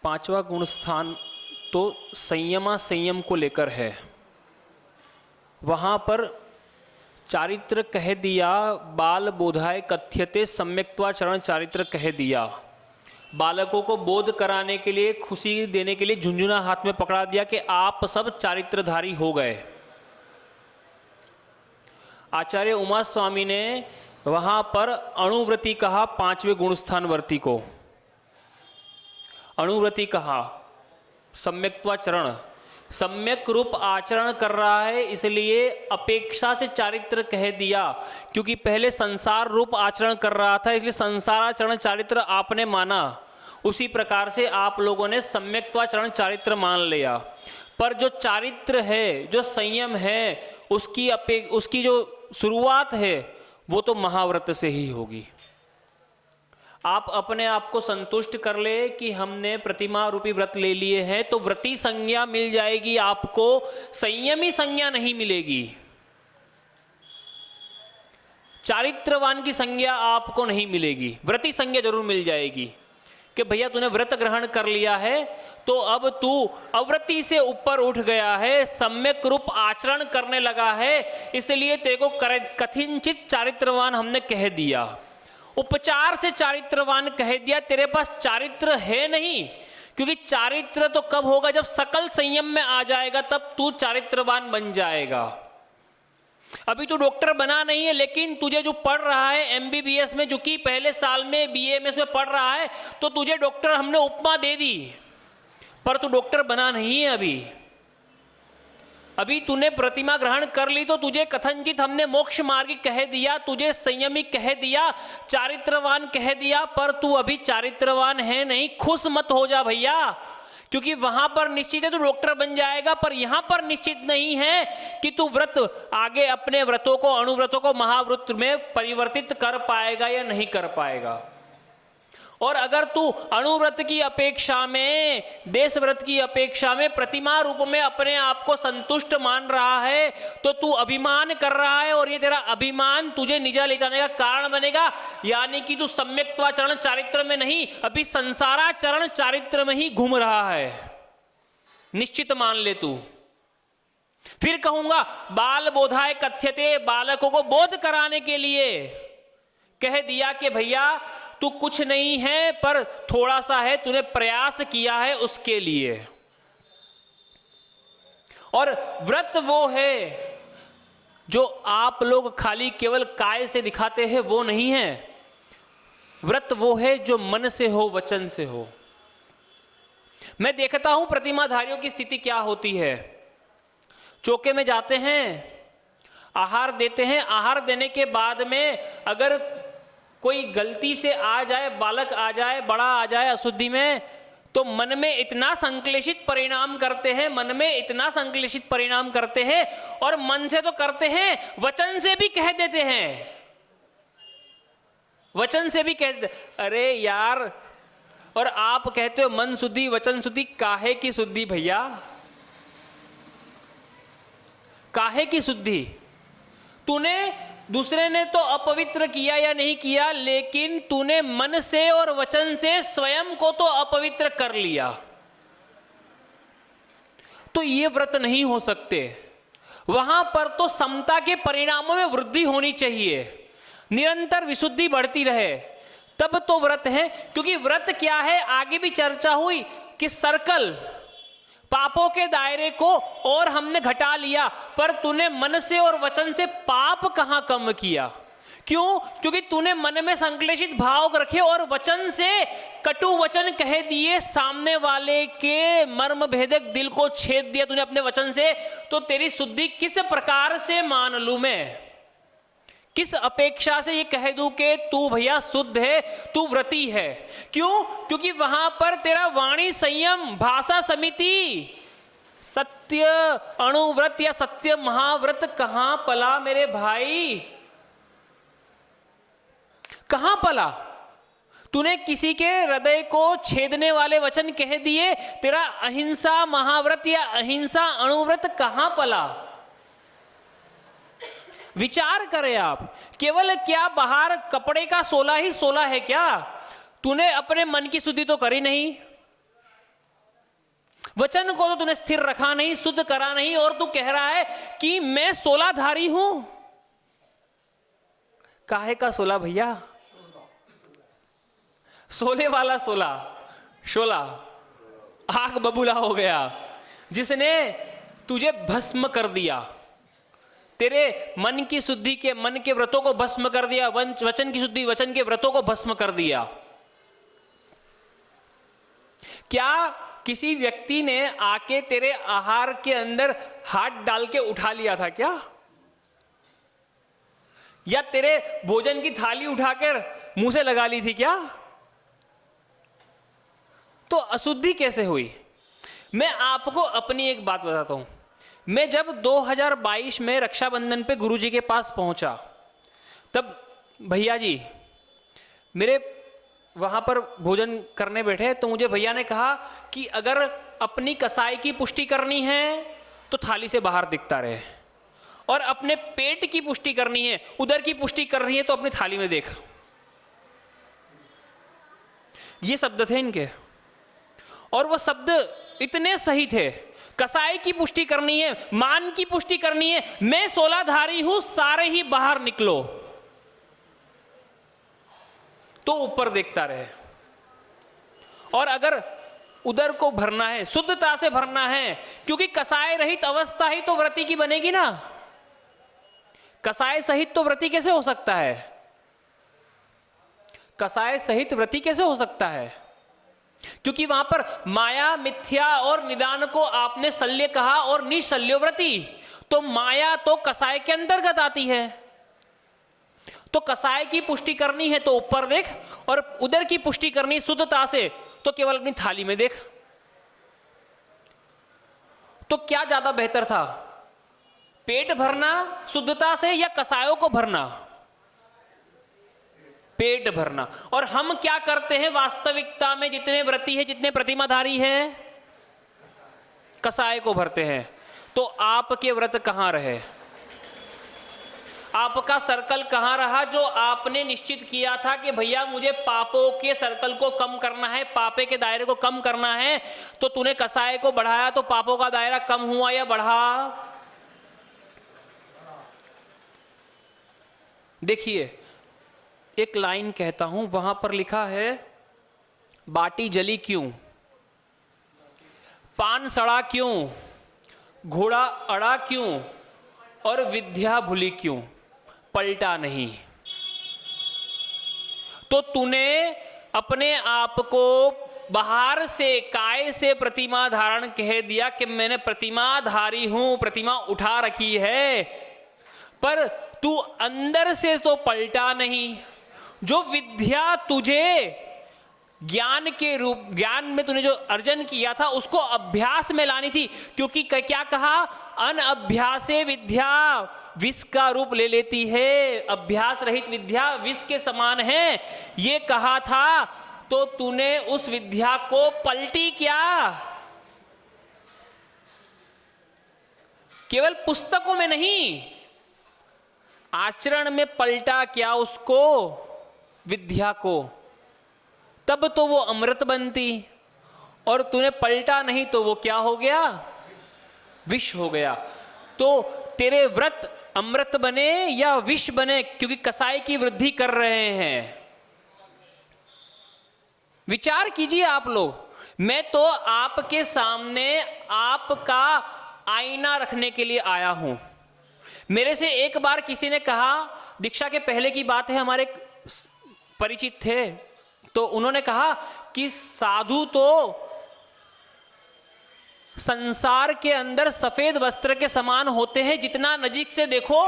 पांचवा गुण स्थान तो संयम को लेकर है। वहाँ पर चारित्र कह दिया, बाल बोधाय कथ्यते सम्यक्त्वाचरण चारित्र कह दिया। बालकों को बोध कराने के लिए, खुशी देने के लिए झुंझुना हाथ में पकड़ा दिया कि आप सब चारित्रधारी हो गए। आचार्य उमा स्वामी ने वहाँ पर अणुव्रति कहा, पांचवें गुणस्थान वर्ती को अणुव्रति कहा। सम्यक्त्वाचरण, सम्यक रूप आचरण कर रहा है इसलिए अपेक्षा से चारित्र कह दिया, क्योंकि पहले संसार रूप आचरण कर रहा था इसलिए संसाराचरण चारित्र आपने माना। उसी प्रकार से आप लोगों ने सम्यक्त्वाचरण चारित्र मान लिया। पर जो चारित्र है, जो संयम है, उसकी जो शुरुआत है वो तो महाव्रत से ही होगी। आप अपने आप को संतुष्ट कर ले कि हमने प्रतिमा रूपी व्रत ले लिए हैं तो व्रती संज्ञा मिल जाएगी आपको, संयमी संज्ञा नहीं मिलेगी। चारित्रवान की संज्ञा आपको नहीं मिलेगी, व्रती संज्ञा जरूर मिल जाएगी कि भैया तूने व्रत ग्रहण कर लिया है तो अब तू अव्रती से ऊपर उठ गया है, सम्यक रूप आचरण करने लगा है, इसलिए तेरे को कथिनचित चारित्रवान हमने कह दिया। उपचार से चारित्रवान कह दिया, तेरे पास चारित्र है नहीं, क्योंकि चारित्र तो कब होगा जब सकल संयम में आ जाएगा, तब तू चारित्रवान बन जाएगा। अभी तू डॉक्टर बना नहीं है, लेकिन तुझे जो पढ़ रहा है एमबीबीएस में, जो कि पहले साल में बीएमएस में पढ़ रहा है, तो तुझे डॉक्टर हमने उपमा दे दी, पर तू डॉक्टर बना नहीं है। अभी तूने प्रतिमा ग्रहण कर ली तो तुझे कथनचित हमने मोक्ष मार्गी कह दिया, तुझे संयमी कह दिया, चारित्रवान कह दिया, पर तू अभी चारित्रवान है नहीं। खुश मत हो जा भैया, क्योंकि वहां पर निश्चित है तू डॉक्टर बन जाएगा, पर यहां पर निश्चित नहीं है कि तू व्रत आगे अपने व्रतों को, अणुव्रतों को महाव्रत में परिवर्तित कर पाएगा या नहीं कर पाएगा। और अगर तू अणुव्रत की अपेक्षा में, देश व्रत की अपेक्षा में प्रतिमा रूप में अपने आप को संतुष्ट मान रहा है तो तू अभिमान कर रहा है, और ये तेरा अभिमान तुझे निजा ले जाने का कारण बनेगा। यानी कि तू सम्यक्त्वाचरण चारित्र में नहीं, अभी संसाराचरण चारित्र में ही घूम रहा है, निश्चित मान ले तू। फिर कहूंगा बाल बोधाय कथ्यते, बालकों को बोध कराने के लिए कह दिया कि भैया तू कुछ नहीं है पर थोड़ा सा है, तूने प्रयास किया है उसके लिए। और व्रत वो है जो आप लोग खाली केवल काय से दिखाते हैं, वो नहीं है। व्रत वो है जो मन से हो, वचन से हो। मैं देखता हूं प्रतिमाधारियों की स्थिति क्या होती है। चौके में जाते हैं, आहार देते हैं, आहार देने के बाद में अगर कोई गलती से आ जाए, बालक आ जाए, बड़ा आ जाए अशुद्धि में, तो मन में इतना संक्लेशित परिणाम करते हैं, मन में इतना संक्लेशित परिणाम करते हैं, और मन से तो करते हैं, वचन से भी कह देते हैं, वचन से भी कह देते। अरे यार, और आप कहते हो मन शुद्धि वचन शुद्धि, काहे की शुद्धि भैया, काहे की शुद्धि? तूने, दूसरे ने तो अपवित्र किया या नहीं किया, लेकिन तूने मन से और वचन से स्वयं को तो अपवित्र कर लिया, तो ये व्रत नहीं हो सकते। वहां पर तो समता के परिणामों में वृद्धि होनी चाहिए, निरंतर विशुद्धि बढ़ती रहे, तब तो व्रत है। क्योंकि व्रत क्या है, आगे भी चर्चा हुई कि सर्कल, पापों के दायरे को और हमने घटा लिया, पर तूने मन से और वचन से पाप कहां कम किया? क्यों? क्योंकि तूने मन में संक्लेशित भाव रखे और वचन से कटु वचन कह दिए, सामने वाले के मर्म भेदक दिल को छेद दिया तूने अपने वचन से। तो तेरी शुद्धि किस प्रकार से मान लूं मैं? किस अपेक्षा से ये कह दूं कि तू भैया शुद्ध है, तू व्रती है? क्यों? क्योंकि वहां पर तेरा वाणी संयम, भाषा समिति, सत्य अणुव्रत या सत्य महाव्रत कहां पला मेरे भाई, कहां पला? तूने किसी के हृदय को छेदने वाले वचन कह दिए, तेरा अहिंसा महाव्रत या अहिंसा अणुव्रत कहां पला? विचार करें आप। केवल क्या बाहर कपड़े का 16 ही 16 है क्या? तूने अपने मन की शुद्धि तो करी नहीं, वचन को तो तूने स्थिर रखा नहीं, शुद्ध करा नहीं, और तू कह रहा है कि मैं 16 धारी हूं। काहे का 16 भैया? 16 वाला 16 आग बबूला हो गया, जिसने तुझे भस्म कर दिया, तेरे मन की शुद्धि के मन के व्रतों को भस्म कर दिया, वचन की शुद्धि वचन के व्रतों को भस्म कर दिया। क्या किसी व्यक्ति ने आके तेरे आहार के अंदर हाथ डाल के उठा लिया था क्या? या तेरे भोजन की थाली उठाकर मुंह से लगा ली थी क्या? तो अशुद्धि कैसे हुई? मैं आपको अपनी एक बात बताता हूं। मैं जब 2022 में रक्षाबंधन पे गुरुजी के पास पहुंचा, तब भैया जी मेरे वहां पर भोजन करने बैठे, तो मुझे भैया ने कहा कि अगर अपनी कसाई की पुष्टि करनी है तो थाली से बाहर दिखता रहे, और अपने पेट की पुष्टि करनी है, उदर की पुष्टि करनी है तो अपनी थाली में देख। ये शब्द थे इनके, और वो शब्द इतने सही थे। कसाई की पुष्टि करनी है, मान की पुष्टि करनी है, मैं 16 धारी हूं, सारे ही बाहर निकलो, तो ऊपर देखता रहे। और अगर उदर को भरना है, शुद्धता से भरना है, क्योंकि कसाय रहित अवस्था ही तो व्रती की बनेगी ना। कसाय सहित तो व्रती कैसे हो सकता है? कसाय सहित व्रती कैसे हो सकता है? क्योंकि वहां पर माया, मिथ्या और निदान को आपने शल्य कहा और निशल्योव्रती, तो माया तो कसाय के अंतर्गत आती है। तो कसाय की पुष्टि करनी है तो ऊपर देख, और उदर की पुष्टि करनी शुद्धता से तो केवल अपनी थाली में देख। तो क्या ज्यादा बेहतर था, पेट भरना शुद्धता से या कसायों को भरना? पेट भरना। और हम क्या करते हैं वास्तविकता में? जितने व्रती है, जितने प्रतिमाधारी हैं, कसाय को भरते हैं। तो आपके व्रत कहां रहे? आपका सर्कल कहां रहा जो आपने निश्चित किया था कि भैया मुझे पापों के सर्कल को कम करना है, पापे के दायरे को कम करना है? तो तूने कसाय को बढ़ाया तो पापों का दायरा कम हुआ या बढ़ा? देखिए, एक लाइन कहता हूं, वहां पर लिखा है, बाटी जली क्यों, पान सड़ा क्यों, घोड़ा अड़ा क्यों, और विद्या भूली क्यों, पलटा नहीं। तो तूने अपने आप को बाहर से काय से प्रतिमा धारण कह दिया कि मैंने प्रतिमा धारी हूं, प्रतिमा उठा रखी है, पर तू अंदर से तो पलटा नहीं। जो विद्या तुझे ज्ञान के रूप, ज्ञान में तूने जो अर्जन किया था उसको अभ्यास में लानी थी, क्योंकि क्या कहा, अनअभ्यासे विद्या विष का रूप ले लेती है, अभ्यास रहित विद्या विष के समान है, ये कहा था। तो तूने उस विद्या को पलटी क्या? केवल पुस्तकों में नहीं, आचरण में पलटा क्या उसको, विद्या को, तब तो वो अमृत बनती। और तूने पलटा नहीं तो वो क्या हो गया, विष हो गया। तो तेरे व्रत अमृत बने या विष बने, क्योंकि कसाई की वृद्धि कर रहे हैं। विचार कीजिए आप लोग। मैं तो आपके सामने आपका आईना रखने के लिए आया हूं। मेरे से एक बार किसी ने कहा, दीक्षा के पहले की बात है, हमारे परिचित थे, तो उन्होंने कहा कि साधु तो संसार के अंदर सफेद वस्त्र के समान होते हैं, जितना नजीक से देखो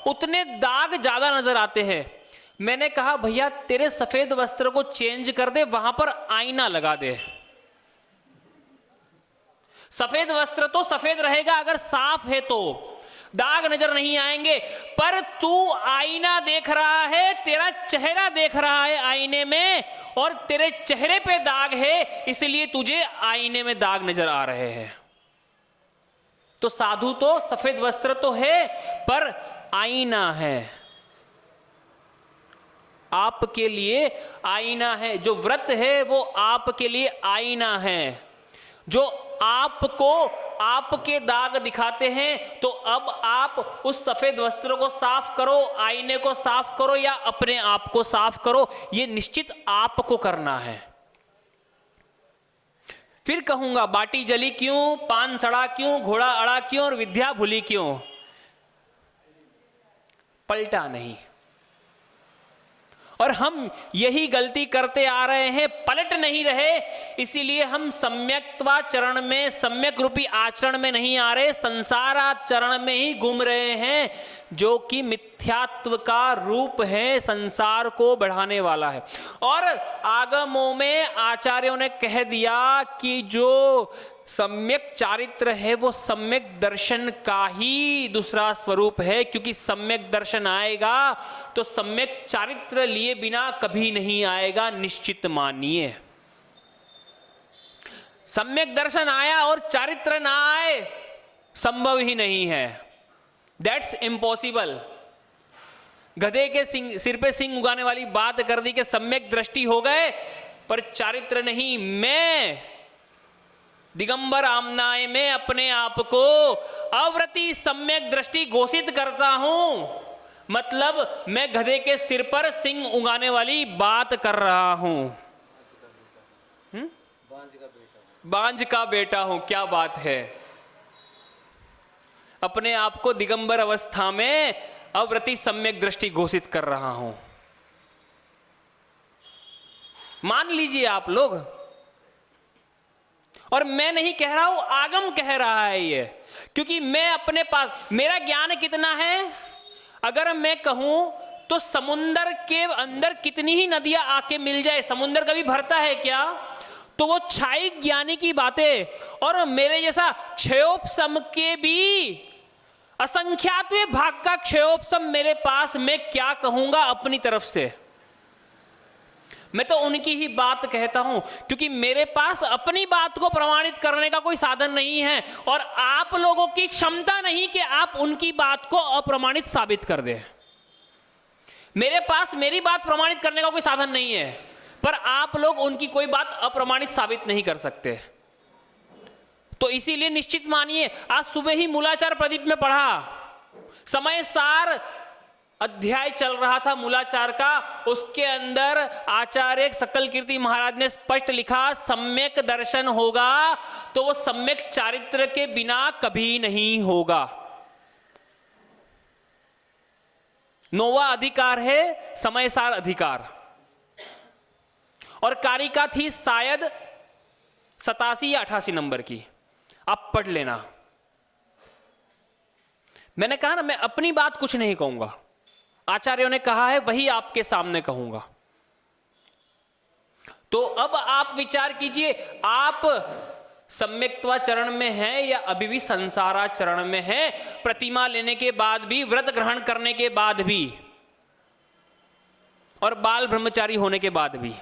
उतने दाग ज्यादा नजर आते हैं। मैंने कहा भैया तेरे सफेद वस्त्र को चेंज कर दे, वहां पर आईना लगा दे। सफेद वस्त्र तो सफेद रहेगा अगर साफ है तो, दाग नजर नहीं आएंगे। पर तू आईना देख रहा है, तेरा चेहरा देख रहा है आईने में, और तेरे चेहरे पे दाग है, इसलिए तुझे आईने में दाग नजर आ रहे हैं। तो साधु तो सफेद वस्त्र तो है, पर आईना है, आपके लिए आईना है। जो व्रत है वो आपके लिए आईना है। जो आपको आपके दाग दिखाते हैं, तो अब आप उस सफेद वस्त्र को साफ करो, आईने को साफ करो या अपने आप को साफ करो, ये निश्चित आपको करना है। फिर कहूंगा बाटी जली क्यों, पान सड़ा क्यों, घोड़ा अड़ा क्यों और विद्या भूली क्यों? पलटा नहीं। और हम यही गलती करते आ रहे हैं, पलट नहीं रहे, इसीलिए हम सम्यक्त्वाचरण में, सम्यक रूपी आचरण में नहीं आ रहे, संसाराचरण में ही घूम रहे हैं, जो कि मिथ्यात्व का रूप है, संसार को बढ़ाने वाला है। और आगमों में आचार्यों ने कह दिया कि जो सम्यक चारित्र है वो सम्यक दर्शन का ही दूसरा स्वरूप है, क्योंकि सम्यक दर्शन आएगा तो सम्यक चारित्र लिए बिना कभी नहीं आएगा, निश्चित मानिए। सम्यक दर्शन आया और चारित्र ना आए, संभव ही नहीं है, दैट्स इम्पॉसिबल। गधे के सिर पे सिंह उगाने वाली बात कर दी कि सम्यक दृष्टि हो गए पर चारित्र नहीं। मैं दिगंबर आमनाय में अपने आप को अव्रति सम्यक दृष्टि घोषित करता हूं, मतलब मैं गधे के सिर पर सिंह उगाने वाली बात कर रहा हूं। बांझ का बेटा हूं, क्या बात है। अपने आप को दिगंबर अवस्था में अव्रति सम्यक दृष्टि घोषित कर रहा हूं। मान लीजिए आप लोग, और मैं नहीं कह रहा हूं, आगम कह रहा है ये, क्योंकि मैं अपने पास, मेरा ज्ञान कितना है, अगर मैं कहूं तो समुंदर के अंदर कितनी ही नदियां आके मिल जाए, समुंदर कभी भरता है क्या? तो वो क्षाई ज्ञानी की बातें, और मेरे जैसा क्षयोपशम के भी असंख्यातवें भाग का क्षयोपशम मेरे पास, मैं क्या कहूंगा अपनी तरफ से? मैं तो उनकी ही बात कहता हूं, क्योंकि मेरे पास अपनी बात को प्रमाणित करने का कोई साधन नहीं है, और आप लोगों की क्षमता नहीं कि आप उनकी बात को अप्रमाणित साबित कर दें। मेरे पास मेरी बात प्रमाणित करने का कोई साधन नहीं है, पर आप लोग उनकी कोई बात अप्रमाणित साबित नहीं कर सकते। तो इसीलिए निश्चित मानिए, आज सुबह ही मूलाचार प्रदीप में पढ़ा, समय सार अध्याय चल रहा था मूलाचार का, उसके अंदर आचार्य सकल कीर्ति महाराज ने स्पष्ट लिखा, सम्यक दर्शन होगा तो वो सम्यक चारित्र के बिना कभी नहीं होगा। नौवां अधिकार है समय सार अधिकार, और कारिका थी शायद 87 या 88 नंबर की, आप पढ़ लेना। मैंने कहा ना, मैं अपनी बात कुछ नहीं कहूंगा, आचार्यों ने कहा है वही आपके सामने कहूंगा। तो अब आप विचार कीजिए, आप सम्यक्त्वाचरण में हैं या अभी भी संसाराचरण में हैं? प्रतिमा लेने के बाद भी, व्रत ग्रहण करने के बाद भी, और बाल ब्रह्मचारी होने के बाद भी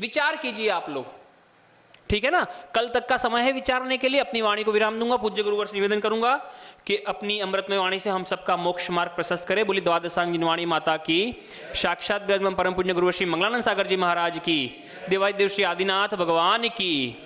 विचार कीजिए आप लोग, ठीक है ना? कल तक का समय है विचारने के लिए। अपनी वाणी को विराम दूंगा। पूज्य गुरुवर से निवेदन करूंगा कि अपनी अमृतमय वाणी से हम सबका मोक्ष मार्ग प्रशस्त करे। बोली द्वादशांग वाणी माता की, साक्षात ब्रह्म परम पुण्य गुरुवर श्री मंगलानंद सागर जी महाराज की, देवादिदेव श्री आदिनाथ भगवान की।